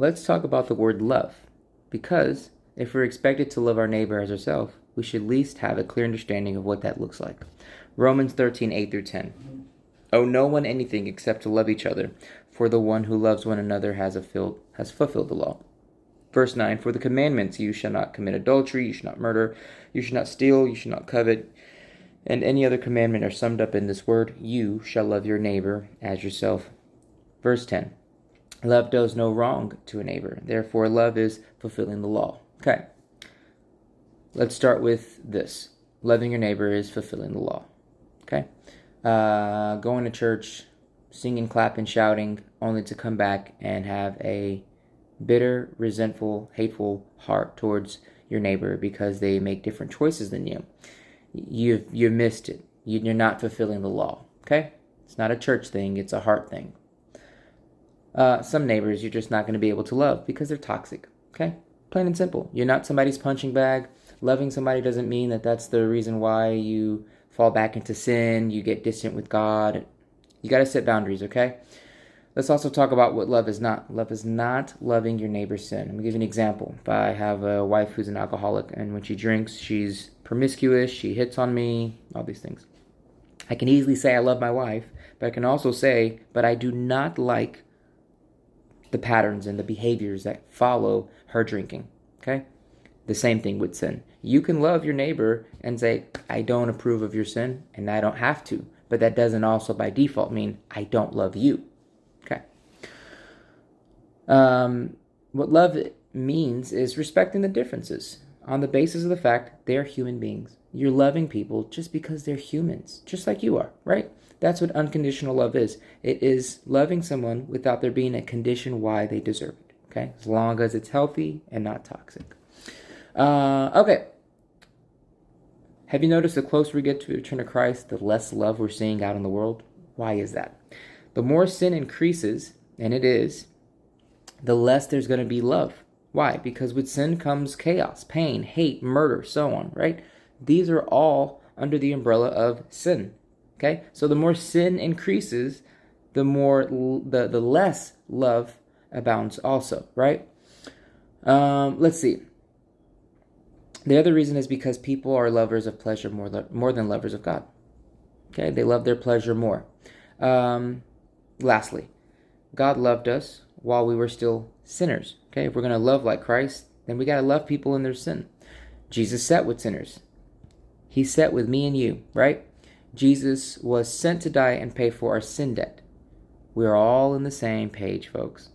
let's talk about the word love. Because if we're expected to love our neighbor as ourselves, we should at least have a clear understanding of what that looks like. Romans 13:8-10. Owe no one anything except to love each other, for the one who loves one another has fulfilled the law. Verse 9, for the commandments, you shall not commit adultery, you shall not murder, you shall not steal, you shall not covet, and any other commandment are summed up in this word, you shall love your neighbor as yourself. Verse 10, love does no wrong to a neighbor, therefore love is fulfilling the law. Okay, let's start with this. Loving your neighbor is fulfilling the law. Okay, going to church, singing, clapping, shouting, only to come back and have a bitter, resentful, hateful heart towards your neighbor because they make different choices than you. You've missed it. You're not fulfilling the law. Okay? It's not a church thing. It's a heart thing. Some neighbors you're just not going to be able to love because they're toxic. Okay? Plain and simple. You're not somebody's punching bag. Loving somebody doesn't mean that that's the reason why you fall back into sin, you get distant with God. You got to set boundaries, okay? Let's also talk about what love is not. Love is not loving your neighbor's sin. I'm going to give you an example. If I have a wife who's an alcoholic, and when she drinks, she's promiscuous, she hits on me, all these things. I can easily say I love my wife, but I can also say, but I do not like the patterns and the behaviors that follow her drinking, okay? The same thing with sin. You can love your neighbor and say, I don't approve of your sin, and I don't have to, but that doesn't also by default mean I don't love you. Okay. What love means is respecting the differences on the basis of the fact they're human beings. You're loving people just because they're humans, just like you are, right? That's what unconditional love is. It is loving someone without there being a condition why they deserve it, okay? As long as it's healthy and not toxic. Okay. Have you noticed the closer we get to the return of Christ, the less love we're seeing out in the world? Why is that? The more sin increases, and it is, the less there's going to be love. Why? Because with sin comes chaos, pain, hate, murder, so on, right? These are all under the umbrella of sin. Okay? So the more sin increases, the less love abounds also, right? Let's see. The other reason is because people are lovers of pleasure more than lovers of God. Okay? They love their pleasure more. Lastly, God loved us while we were still sinners. Okay, if we're going to love like Christ, then we got to love people in their sin. Jesus sat with sinners. He sat with me and you, right? Jesus was sent to die and pay for our sin debt. We're all in the same page, folks.